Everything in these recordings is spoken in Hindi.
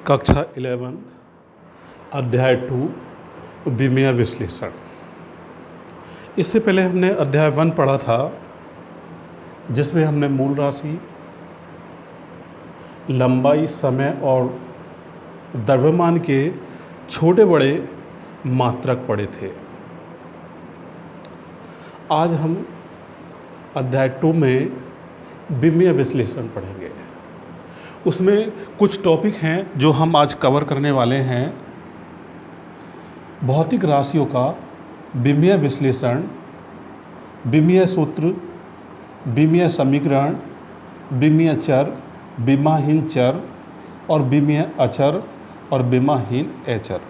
कक्षा 11 अध्याय 2 विमीय विश्लेषण। इससे पहले हमने अध्याय 1 पढ़ा था, जिसमें हमने मूल राशि, लंबाई, समय और द्रव्यमान के छोटे बड़े मात्रक पढ़े थे। आज हम अध्याय 2 में विमीय विश्लेषण पढ़ेंगे। उसमें कुछ टॉपिक हैं जो हम आज कवर करने वाले हैं। भौतिक राशियों का विमीय विश्लेषण, विमीय सूत्र, विमीय समीकरण, विमीय चर, विमाहीन चर और विमीय अचर और विमाहीन अचर।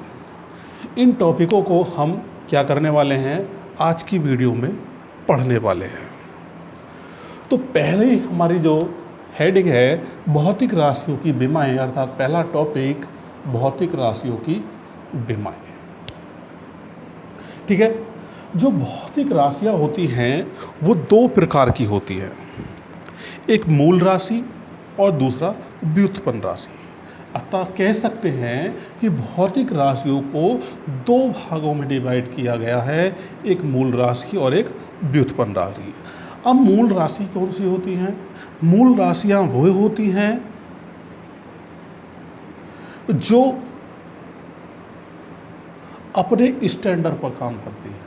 इन टॉपिकों को हम क्या करने वाले हैं, आज की वीडियो में पढ़ने वाले हैं। तो पहले हमारी जो हेडिंग है भौतिक राशियों की विमाएँ, अर्थात पहला टॉपिक भौतिक राशियों की विमाएँ। ठीक है। जो भौतिक राशियाँ होती हैं वो दो प्रकार की होती हैं, एक मूल राशि और दूसरा व्युत्पन्न राशि। अर्थात कह सकते हैं कि भौतिक राशियों को दो भागों में डिवाइड किया गया है, एक मूल राशि और एक व्युत्पन्न राशि। अब मूल राशि कौन सी होती हैं? मूल राशियां वो होती हैं जो अपने स्टैंडर्ड पर काम करती हैं,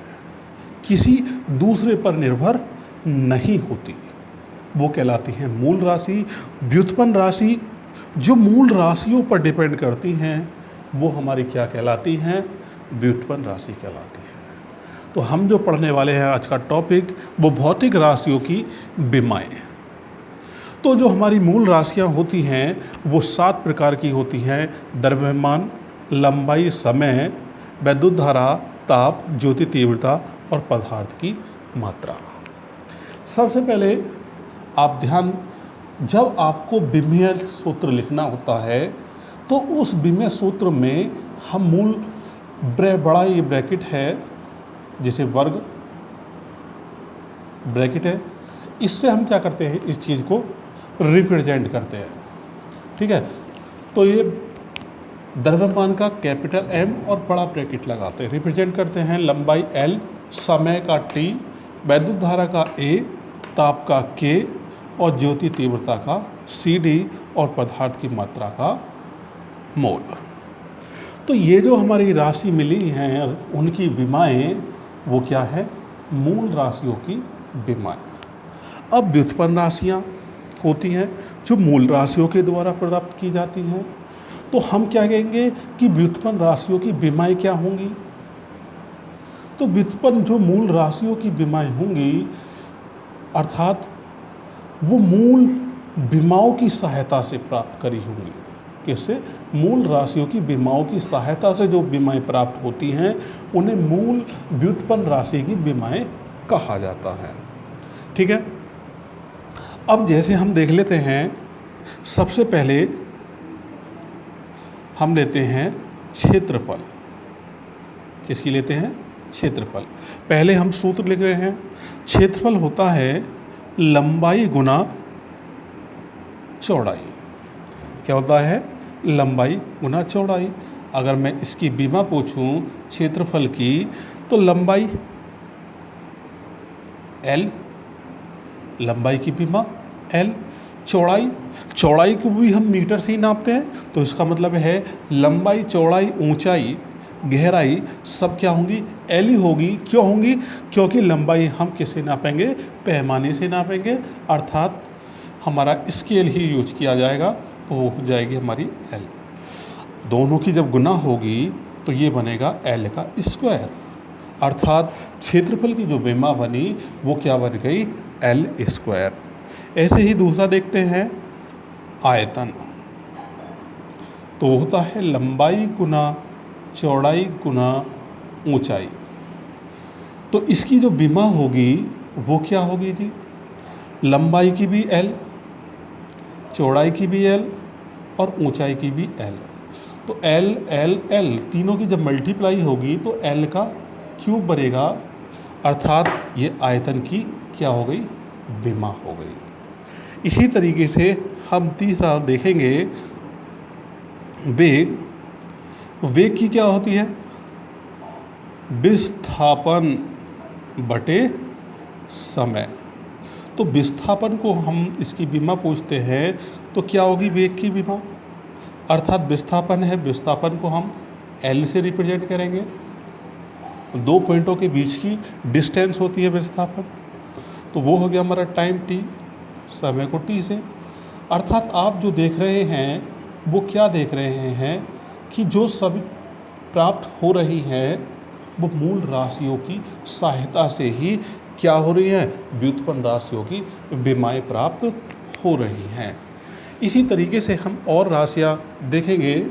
किसी दूसरे पर निर्भर नहीं होती, वो कहलाती हैं मूल राशि। व्युत्पन्न राशि जो मूल राशियों पर डिपेंड करती हैं वो हमारी क्या कहलाती हैं? व्युत्पन्न राशि कहलाती है। तो हम जो पढ़ने वाले हैं आज का टॉपिक वो भौतिक राशियों की विमाएँ। तो जो हमारी मूल राशियां होती हैं वो 7 प्रकार की होती हैं: द्रव्यमान, लंबाई, समय, वैद्युत धारा, ताप, ज्योति तीव्रता और पदार्थ की मात्रा। सबसे पहले आप ध्यान, जब आपको विमीय सूत्र लिखना होता है तो उस विमीय सूत्र में हम मूल बड़ा ये ब्रैकेट है जिसे वर्ग ब्रैकेट है, इससे हम क्या करते हैं, इस चीज़ को रिप्रेजेंट करते हैं। ठीक है। तो ये द्रव्यमान का कैपिटल M और बड़ा ब्रैकेट लगाते हैं, रिप्रेजेंट करते हैं लंबाई L, समय का T, वैद्युत धारा का A, ताप का K और ज्योति तीव्रता का CD और पदार्थ की मात्रा का मोल। तो ये जो हमारी राशि मिली हैं उनकी विमाएँ वो क्या है? मूल राशियों की विमाएँ। अब व्युत्पन्न राशियाँ होती हैं जो मूल राशियों के द्वारा प्राप्त की जाती हैं। तो हम क्या कहेंगे कि व्युत्पन्न राशियों की विमाएँ क्या होंगी? तो व्युत्पन्न जो मूल राशियों की विमाएँ होंगी, अर्थात वो मूल विमाओं की सहायता से प्राप्त करी होंगी। किससे? मूल राशियों की विमाओं की सहायता से जो विमाएँ प्राप्त होती हैं उन्हें मूल व्युत्पन्न राशि की विमाएँ कहा जाता है। ठीक है। अब जैसे हम देख लेते हैं, सबसे पहले हम लेते हैं क्षेत्रफल। किसकी लेते हैं? क्षेत्रफल। पहले हम सूत्र लिख रहे हैं। क्षेत्रफल होता है लंबाई गुना चौड़ाई। क्या होता है? लंबाई गुना चौड़ाई। अगर मैं इसकी विमा पूछूं क्षेत्रफल की, तो लंबाई L, लंबाई की विमा L, चौड़ाई को भी हम मीटर से ही नापते हैं, तो इसका मतलब है लंबाई, चौड़ाई, ऊंचाई, गहराई सब क्या होंगी? L ही होगी। क्यों होंगी? क्योंकि लंबाई हम किससे नापेंगे? पैमाने से नापेंगे, अर्थात हमारा स्केल ही यूज किया जाएगा, तो वो हो जाएगी हमारी L। दोनों की जब गुना होगी तो ये बनेगा L का स्क्वायर, अर्थात क्षेत्रफल की जो विमा बनी वो क्या बन गई? L square. ऐसे ही दूसरा देखते हैं आयतन। तो होता है लंबाई गुना चौड़ाई गुना ऊंचाई। तो इसकी जो विमा होगी वो क्या होगी जी? लंबाई की भी L, चौड़ाई की भी L और ऊंचाई की भी L। तो L L L तीनों की जब मल्टीप्लाई होगी तो L का क्यूब बनेगा, अर्थात ये आयतन की क्या हो गई? विमा हो गई। इसी तरीके से हम तीसरा देखेंगे वेग, वेग की क्या होती है? विस्थापन बटे समय। तो विस्थापन को हम इसकी विमा पूछते हैं तो क्या होगी वेग की विमा? अर्थात विस्थापन है, विस्थापन को हम L से रिप्रेजेंट करेंगे। दो पॉइंटों के बीच की डिस्टेंस होती है विस्थापन, तो वो हो गया हमारा टाइम t, समय को t से। अर्थात आप जो देख रहे हैं वो क्या देख रहे हैं कि जो सभी प्राप्त हो रही हैं वो मूल राशियों की सहायता से ही क्या हो रही है? व्युत्पन्न राशियों की विमाएँ प्राप्त हो रही हैं। इसी तरीके से हम और राशियाँ देखेंगे।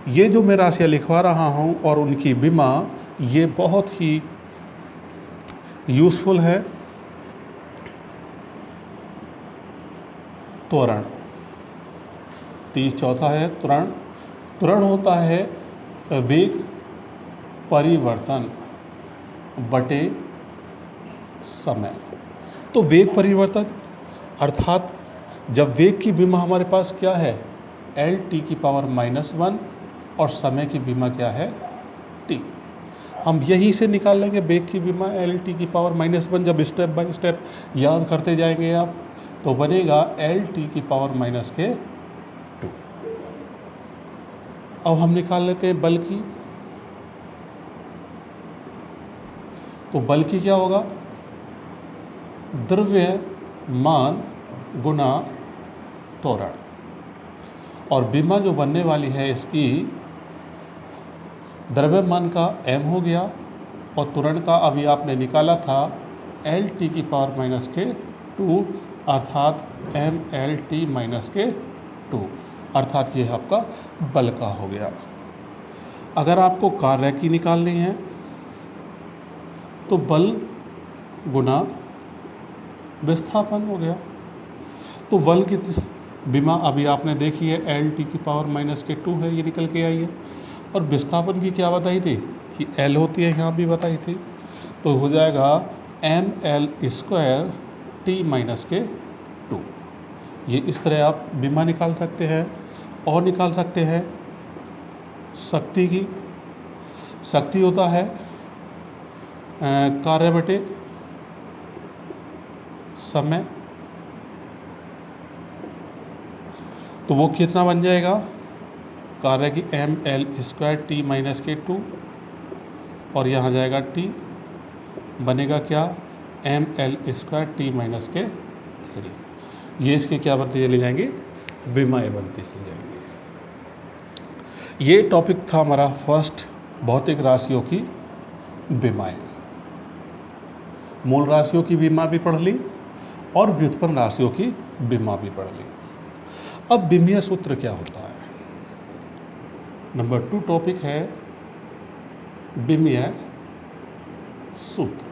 ये जो मैं राशियाँ लिखवा रहा हूँ और उनकी विमा, ये बहुत ही यूज़फुल है। त्वरण, 30 चौथा है त्वरण। त्वरण होता है वेग परिवर्तन बटे समय। तो वेग परिवर्तन अर्थात जब वेग की विमा हमारे पास क्या है? L⁻⁻1 और समय की विमा क्या है? t। हम यहीं से निकाल लेंगे वेग की विमा L⁻⁻1। जब स्टेप बाय स्टेप याद करते जाएंगे आप तो बनेगा L⁻⁻2। अब हम निकाल लेते हैं बल की। तो बल की क्या होगा? द्रव्यमान गुना त्वरण। और विमा जो बनने वाली है इसकी, द्रव्यमान का m हो गया और त्वरण का अभी आपने निकाला था L⁻⁻2 अर्थात mL⁻2 अर्थात ये आपका बल का हो गया। अगर आपको कार्य की निकालनी है तो बल गुना विस्थापन हो गया। तो बल की विमा अभी आपने देखी है L⁻⁻2 है, ये निकल के आई है। और विस्थापन की क्या बताई थी कि L होती है, यहाँ भी बताई थी। तो हो जाएगा mL²T-2। ये इस तरह आप विमा निकाल सकते हैं। और निकाल सकते हैं शक्ति की। शक्ति होता है कार्य बटे समय। तो वो कितना बन जाएगा? कार्य की mL²T-2 और यहाँ जाएगा T, बनेगा क्या? mL²T-3। ये इसके क्या बनते चले जाएंगे? विमाएँ बनती चली जाएंगी। ये टॉपिक था हमारा फर्स्ट, भौतिक राशियों की विमाएँ। मूल राशियों की विमा भी पढ़ ली और व्युत्पन्न राशियों की विमा भी पढ़ ली। अब विमीय सूत्र क्या होता है? नंबर 2 टॉपिक है विमीय सूत्र।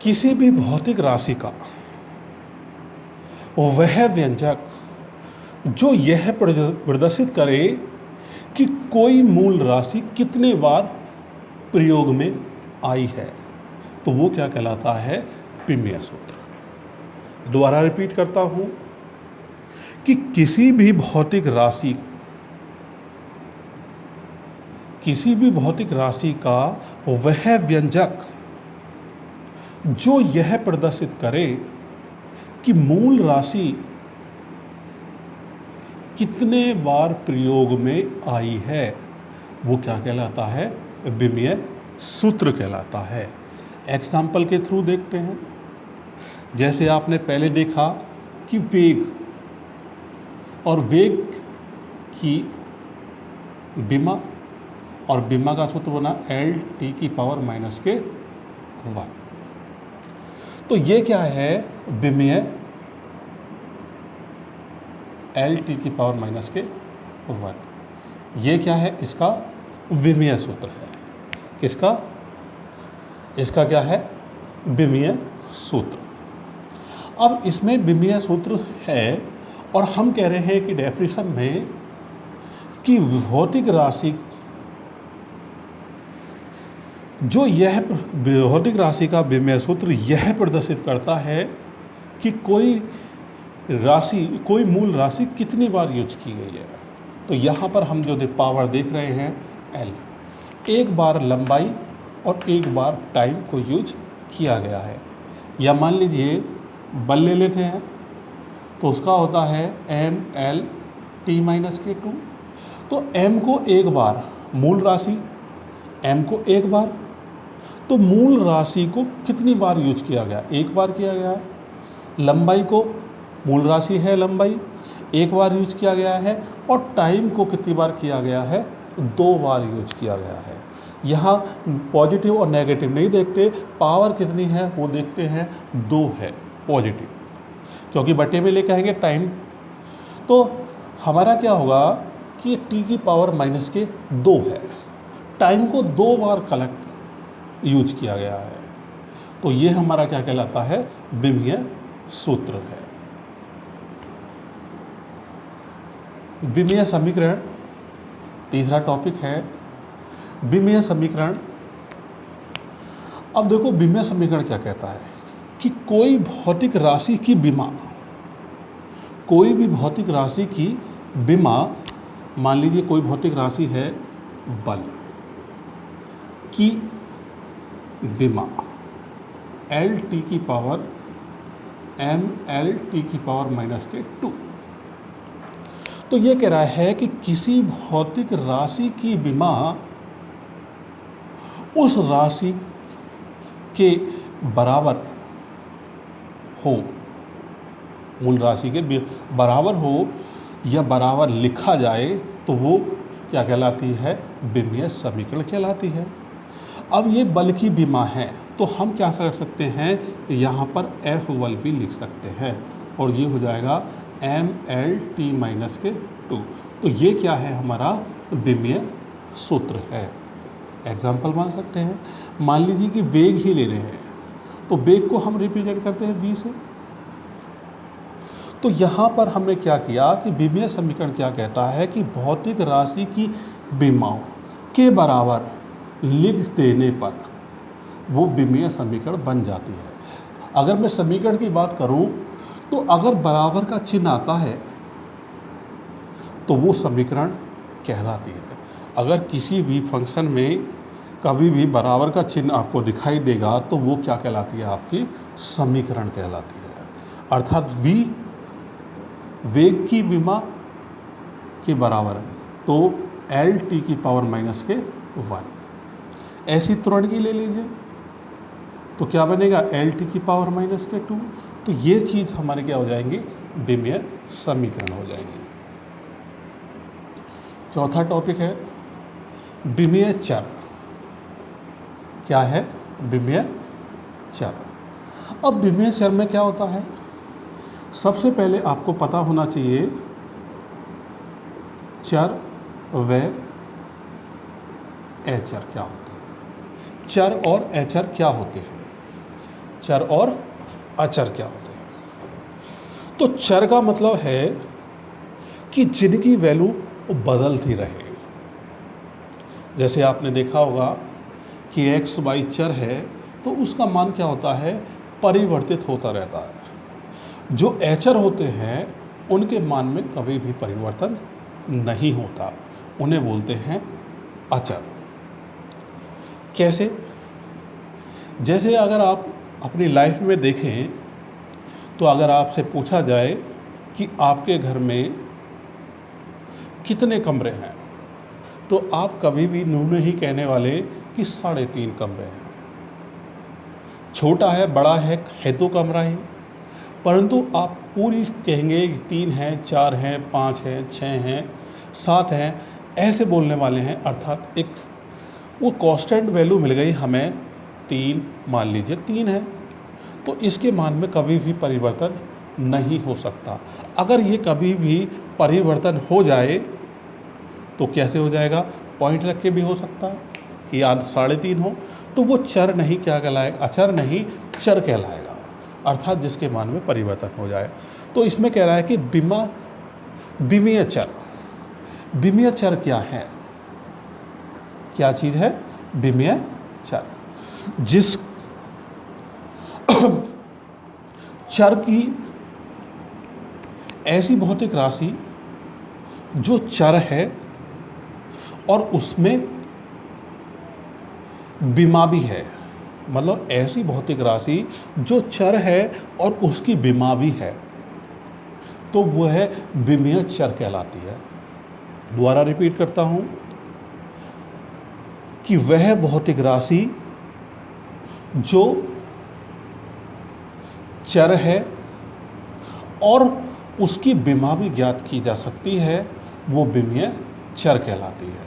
किसी भी भौतिक राशि का वह व्यंजक जो यह प्रदर्शित करे कि कोई मूल राशि कितने बार प्रयोग में आई है, तो वो क्या कहलाता है? विमीय सूत्र। दोबारा रिपीट करता हूं कि किसी भी भौतिक राशि का वह व्यंजक जो यह प्रदर्शित करे कि मूल राशि कितने बार प्रयोग में आई है, वो क्या कहलाता है? विमीय सूत्र कहलाता है। एग्जाम्पल के थ्रू देखते हैं। जैसे आपने पहले देखा कि वेग, और वेग की विमा, और विमा का सूत्र बना L⁻⁻1। तो ये क्या है? विमीय L⁻⁻1। ये क्या है? इसका विमीय सूत्र है। किसका? इसका क्या है? विमीय सूत्र। अब इसमें विमीय सूत्र है और हम कह रहे हैं कि डेफिनेशन में कि भौतिक राशि जो यह भौतिक राशि का विमीय सूत्र यह प्रदर्शित करता है कि कोई राशि, कोई मूल राशि कितनी बार यूज की गई है। तो यहाँ पर हम जो पावर देख रहे हैं एल, एक बार लंबाई और एक बार टाइम को यूज किया गया है। या मान लीजिए बल ले लेते हैं तो उसका होता है एम एल टी माइनस के टू। तो m को एक बार, मूल राशि m को एक बार, तो मूल राशि को कितनी बार यूज किया गया, एक बार किया गया है। लंबाई को, मूल राशि है लंबाई, एक बार यूज किया गया है। और टाइम को कितनी बार किया गया है, दो बार यूज किया गया है। यहाँ पॉजिटिव और नेगेटिव नहीं देखते, पावर कितनी है वो देखते हैं, दो है पॉजिटिव, क्योंकि बटे में लेके आएंगे टाइम। तो हमारा क्या होगा कि टी की पावर माइनस के दो है, टाइम को दो बार कलेक्ट यूज किया गया है। तो ये हमारा क्या कहलाता है, विमीय सूत्र है। विमीय समीकरण तीसरा टॉपिक है, विमीय समीकरण। अब देखो विमीय समीकरण क्या कहता है कि कोई भौतिक राशि की विमा, कोई भी भौतिक राशि की विमा, मान लीजिए कोई भौतिक राशि है बल की विमा एल टी की पावर एम एल टी की पावर माइनस के टू। तो ये कह रहा है कि किसी भौतिक राशि की विमा उस राशि के बराबर हो, मूल राशि के बराबर हो या बराबर लिखा जाए तो वो क्या कहलाती है, विमीय समीकरण कहलाती है। अब ये बल की विमा है तो हम क्या कर सकते हैं, यहाँ पर एफ बल भी लिख सकते हैं और ये हो जाएगा एम एल टी माइनस के टू। तो ये क्या है, हमारा विमीय सूत्र है। एग्जाम्पल मान सकते हैं, मान लीजिए कि वेग ही ले रहे हैं तो वेग को हम रिप्रेजेंट करते हैं v से। तो यहाँ पर हमने क्या किया कि विमीय समीकरण क्या कहता है कि भौतिक राशि की विमाओं के बराबर लिख देने पर वो विमीय समीकरण बन जाती है। अगर मैं समीकरण की बात करूँ तो अगर बराबर का चिन्ह आता है तो वो समीकरण कहलाती है। अगर किसी भी फंक्शन में कभी भी बराबर का चिन्ह आपको दिखाई देगा तो वो क्या कहलाती है, आपकी समीकरण कहलाती है। अर्थात v वेग की विमा के बराबर है तो एल टी की पावर माइनस के वन। ऐसी त्वरण की ले लीजिए तो क्या बनेगा, एल टी की पावर माइनस के टू। तो ये चीज़ हमारे क्या हो जाएंगी, विमीय समीकरण हो जाएंगे। चौथा टॉपिक है विमीय चर। क्या है, विमीय चर। अब विमीय चर में क्या होता है, सबसे पहले आपको पता होना चाहिए चर व अचर क्या होते हैं। चर और अचर क्या होते हैं, चर और अचर क्या होते हैं। तो चर का मतलब है कि जिनकी वैल्यू बदलती रहे। जैसे आपने देखा होगा कि एक्स वाई चर है तो उसका मान क्या होता है, परिवर्तित होता रहता है। जो अचर होते हैं उनके मान में कभी भी परिवर्तन नहीं होता, उन्हें बोलते हैं अचर। कैसे, जैसे अगर आप अपनी लाइफ में देखें तो अगर आपसे पूछा जाए कि आपके घर में कितने कमरे हैं तो आप कभी भी न्यून ही कहने वाले कि 3.5 कमरे हैं। छोटा है बड़ा है तो कमरा ही, परंतु आप पूरी कहेंगे कि 3 हैं, 4 हैं, 5 हैं, 6 हैं, 7 हैं, ऐसे बोलने वाले हैं। अर्थात एक वो कांस्टेंट वैल्यू मिल गई हमें 3, मान लीजिए 3 है तो इसके मान में कभी भी परिवर्तन नहीं हो सकता। अगर ये कभी भी परिवर्तन हो जाए तो कैसे हो जाएगा, पॉइंट रख के भी हो सकता है कि आज 3.5 हो, तो वो चर नहीं क्या कहलाएगा, अचर नहीं चर कहलाएगा। अर्थात जिसके मान में परिवर्तन हो जाए। तो इसमें कह रहा है कि विमीय चर। विमीय चर क्या है, क्या चीज़ है, विमीय चर। जिस चर की ऐसी भौतिक राशि जो चर है और उसमें विमा भी है, मतलब ऐसी भौतिक राशि जो चर है और उसकी विमा भी है, तो वो है विमीय चर कहलाती है। दोबारा रिपीट करता हूं कि वह भौतिक राशि जो चर है और उसकी विमा भी ज्ञात की जा सकती है, वो विमीय चर कहलाती है।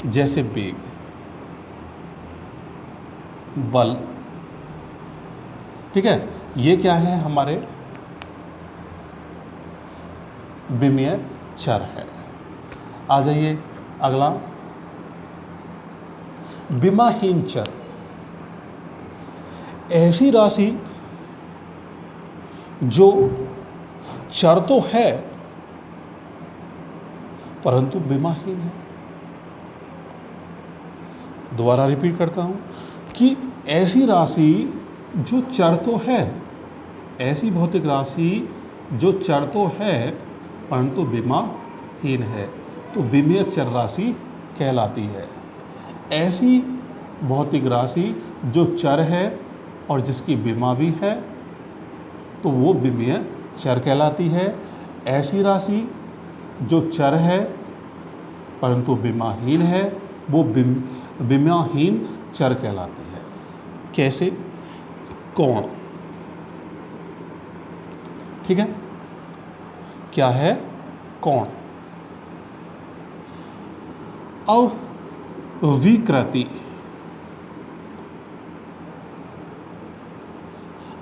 जैसे वेग, बल, ठीक है, ये क्या है, हमारे विमीय चर है। आ जाइए अगला, विमाहीन चर। ऐसी राशि जो चर तो है परंतु विमाहीन है। दोबारा रिपीट करता हूं कि ऐसी राशि जो चर तो है, ऐसी भौतिक राशि जो चर तो है परंतु विमाहीन है, तो विमीय चर राशि कहलाती है। ऐसी भौतिक राशि जो चर है और जिसकी विमा भी है, तो वो विमीय चर कहलाती है। ऐसी राशि जो चर है परंतु विमाहीन है, वो विमाहीन चर कहलाती है। कैसे? कोण, ठीक है, क्या है? कोण। अब विकृति,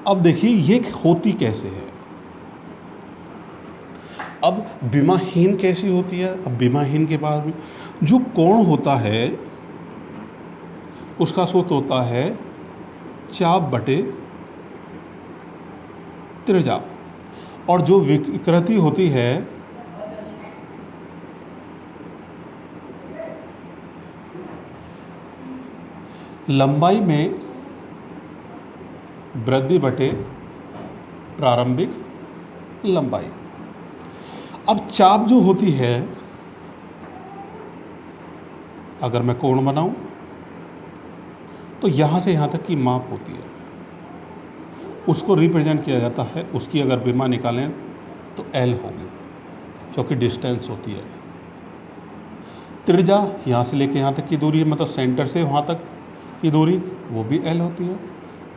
अब देखिए ये होती कैसे है। अब विमाहीन कैसी होती है? अब विमाहीन के बाद में जो कोण होता है उसका सूत्र होता है चाप बटे त्रिज्या, और जो विकृति होती है लंबाई में वृद्धि बटे प्रारंभिक लंबाई। अब चाप जो होती है, अगर मैं कोण बनाऊं तो यहाँ से यहाँ तक की माप होती है, उसको रिप्रेजेंट किया जाता है, उसकी अगर विमा निकालें तो L होगी क्योंकि डिस्टेंस होती है। त्रिज्या यहाँ से लेके यहाँ तक की दूरी है, मतलब सेंटर से वहाँ तक की दूरी, वो भी L होती है।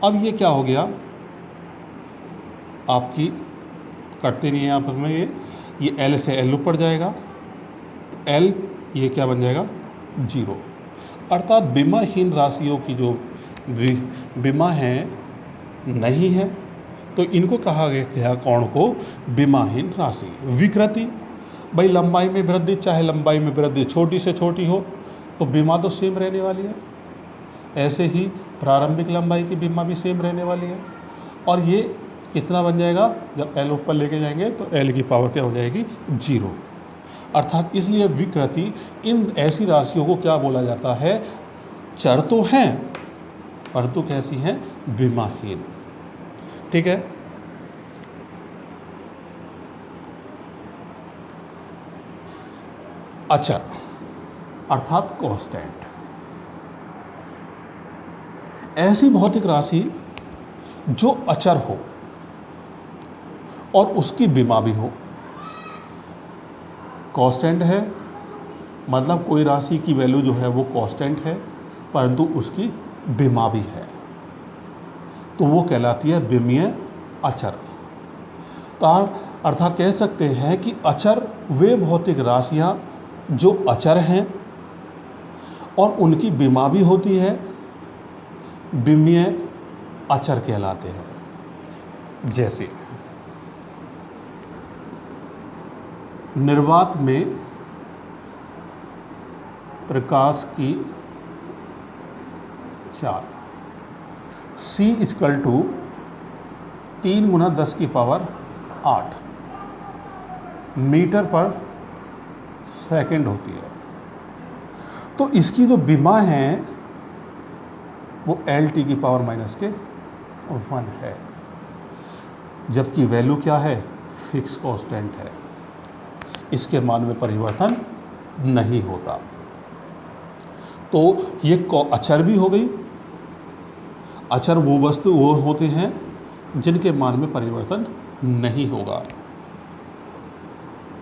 अब ये क्या हो गया, आपकी कटती नहीं है आपस में, ये L से L ऊपर जाएगा, L ये क्या बन जाएगा, 0। अर्थात विमाहीन राशियों की जो विमा है नहीं है, तो इनको कहा गया कोण को विमाहीन राशि। विकृति, भाई लंबाई में वृद्धि, चाहे लंबाई में वृद्धि छोटी से छोटी हो तो विमा तो सेम रहने वाली है, ऐसे ही प्रारंभिक लंबाई की विमा भी सेम रहने वाली है। और ये कितना बन जाएगा, जब L ऊपर लेके जाएंगे तो L की पावर क्या हो जाएगी, 0। अर्थात इसलिए विकृति, इन ऐसी राशियों को क्या बोला जाता है, चर तो हैं परंतु कैसी हैं, विमाहीन। ठीक है, अचर अर्थात कांस्टेंट, ऐसी भौतिक राशि जो अचर हो और उसकी विमा भी हो। कांस्टेंट है मतलब कोई राशि की वैल्यू जो है वो कांस्टेंट है परंतु उसकी विमा भी है, तो वो कहलाती है विमीय अचर। तो अर्थात कह सकते हैं कि अचर वे भौतिक राशियां जो अचर हैं और उनकी विमा भी होती है, विमीय अचर कहलाते हैं। जैसे निर्वात में प्रकाश की चाल C = 3 × 10⁸ मीटर पर सेकंड होती है, तो इसकी जो विमा है वो L⁻⁻⁻1 है, जबकि वैल्यू क्या है फिक्स कांस्टेंट है, इसके मान में परिवर्तन नहीं होता। तो ये अचर भी हो गई। अचर वो वस्तु वो होते हैं जिनके मान में परिवर्तन नहीं होगा।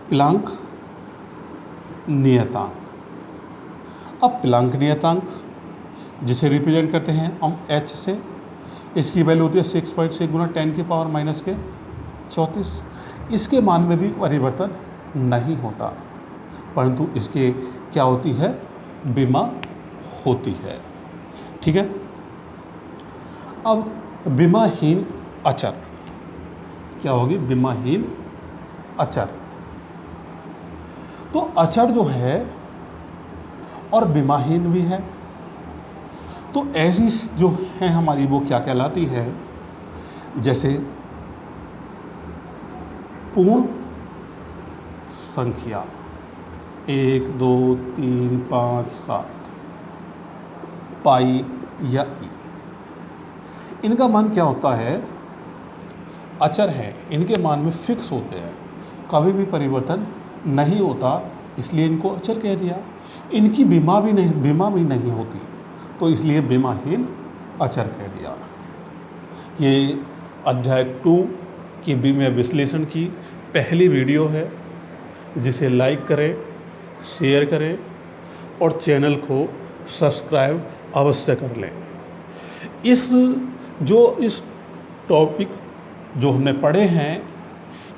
प्लांक नियतांक। अब प्लांक नियतांक जिसे रिप्रेजेंट करते हैं हम h से, इसकी वैल्यू होती है 6.6 गुना 10⁻⁻⁴। इसके मान में भी परिवर्तन नहीं होता, परंतु इसके क्या होती है, विमा होती है। ठीक है। अब विमाहीन अचर क्या होगी, विमाहीन अचर। तो अचर जो है और विमाहीन भी है, तो ऐसी जो है हमारी वो क्या कहलाती है, जैसे पूर्ण संख्या 1 2 3 5 7 पाई या ई, इनका मान क्या होता है, अचर है, इनके मान में फिक्स होते हैं, कभी भी परिवर्तन नहीं होता, इसलिए इनको अचर कह दिया। इनकी बीमा भी नहीं होती, तो इसलिए बीमाहीन अचर कह दिया। ये अध्याय 2 की विमेय विश्लेषण की पहली वीडियो है, जिसे लाइक करें, शेयर करें और चैनल को सब्सक्राइब अवश्य कर लें। इस टॉपिक जो हमने पढ़े हैं,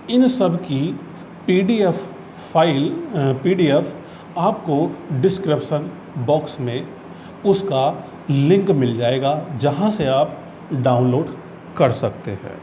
इन सब की पीडीएफ आपको डिस्क्रिप्शन बॉक्स में उसका लिंक मिल जाएगा, जहां से आप डाउनलोड कर सकते हैं।